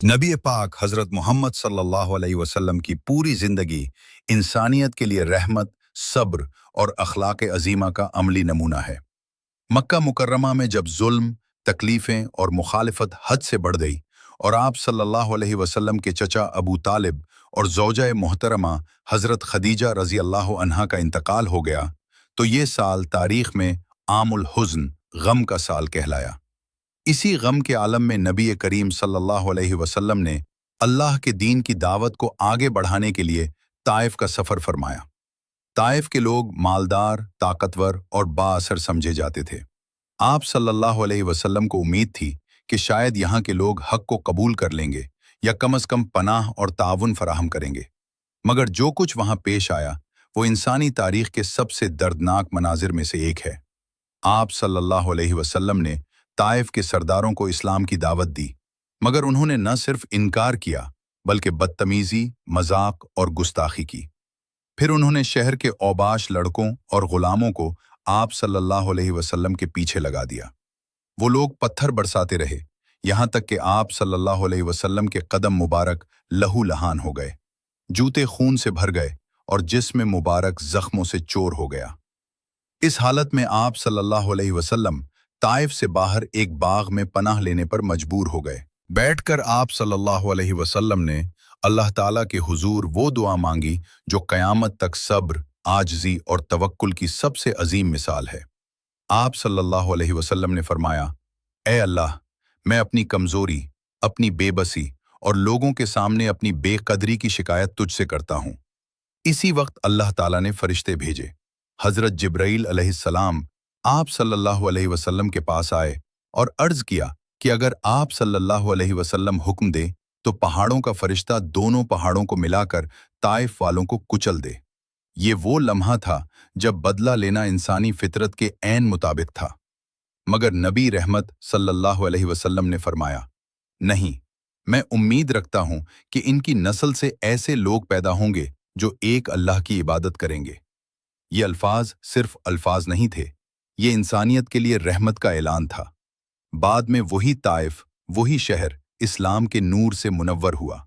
نبی پاک حضرت محمد صلی اللہ علیہ وسلم کی پوری زندگی انسانیت کے لیے رحمت، صبر اور اخلاق عظیمہ کا عملی نمونہ ہے۔ مکہ مکرمہ میں جب ظلم، تکلیفیں اور مخالفت حد سے بڑھ گئی اور آپ صلی اللہ علیہ وسلم کے چچا ابو طالب اور زوجہ محترمہ حضرت خدیجہ رضی اللہ عنہا کا انتقال ہو گیا، تو یہ سال تاریخ میں عام الحزن، غم کا سال کہلایا۔ اسی غم کے عالم میں نبی کریم صلی اللہ علیہ وسلم نے اللہ کے دین کی دعوت کو آگے بڑھانے کے لیے طائف کا سفر فرمایا۔ طائف کے لوگ مالدار، طاقتور اور با اثر سمجھے جاتے تھے۔ آپ صلی اللہ علیہ وسلم کو امید تھی کہ شاید یہاں کے لوگ حق کو قبول کر لیں گے یا کم از کم پناہ اور تعاون فراہم کریں گے، مگر جو کچھ وہاں پیش آیا وہ انسانی تاریخ کے سب سے دردناک مناظر میں سے ایک ہے۔ آپ صلی اللہ علیہ وسلم نے طائف کے سرداروں کو اسلام کی دعوت دی، مگر انہوں نے نہ صرف انکار کیا بلکہ بدتمیزی، مذاق اور گستاخی کی۔ پھر انہوں نے شہر کے اوباش لڑکوں اور غلاموں کو آپ صلی اللہ علیہ وسلم کے پیچھے لگا دیا۔ وہ لوگ پتھر برساتے رہے، یہاں تک کہ آپ صلی اللہ علیہ وسلم کے قدم مبارک لہو لہان ہو گئے، جوتے خون سے بھر گئے اور جسم مبارک زخموں سے چور ہو گیا۔ اس حالت میں آپ صلی اللہ علیہ وسلم طائف سے باہر ایک باغ میں پناہ لینے پر مجبور ہو گئے۔ بیٹھ کر آپ صلی اللہ علیہ وسلم نے اللہ تعالیٰ کے حضور وہ دعا مانگی جو قیامت تک صبر، عاجزی اور توکل کی سب سے عظیم مثال ہے۔ آپ صلی اللہ علیہ وسلم نے فرمایا، اے اللہ، میں اپنی کمزوری، اپنی بے بسی اور لوگوں کے سامنے اپنی بے قدری کی شکایت تجھ سے کرتا ہوں۔ اسی وقت اللہ تعالیٰ نے فرشتے بھیجے۔ حضرت جبرائیل علیہ السلام آپ صلی اللہ علیہ وسلم کے پاس آئے اور عرض کیا کہ اگر آپ صلی اللہ علیہ وسلم حکم دے تو پہاڑوں کا فرشتہ دونوں پہاڑوں کو ملا کر طائف والوں کو کچل دے۔ یہ وہ لمحہ تھا جب بدلہ لینا انسانی فطرت کے عین مطابق تھا، مگر نبی رحمت صلی اللہ علیہ وسلم نے فرمایا، نہیں، میں امید رکھتا ہوں کہ ان کی نسل سے ایسے لوگ پیدا ہوں گے جو ایک اللہ کی عبادت کریں گے۔ یہ الفاظ صرف الفاظ نہیں تھے، یہ انسانیت کے لیے رحمت کا اعلان تھا۔ بعد میں وہی طائف، وہی شہر اسلام کے نور سے منور ہوا۔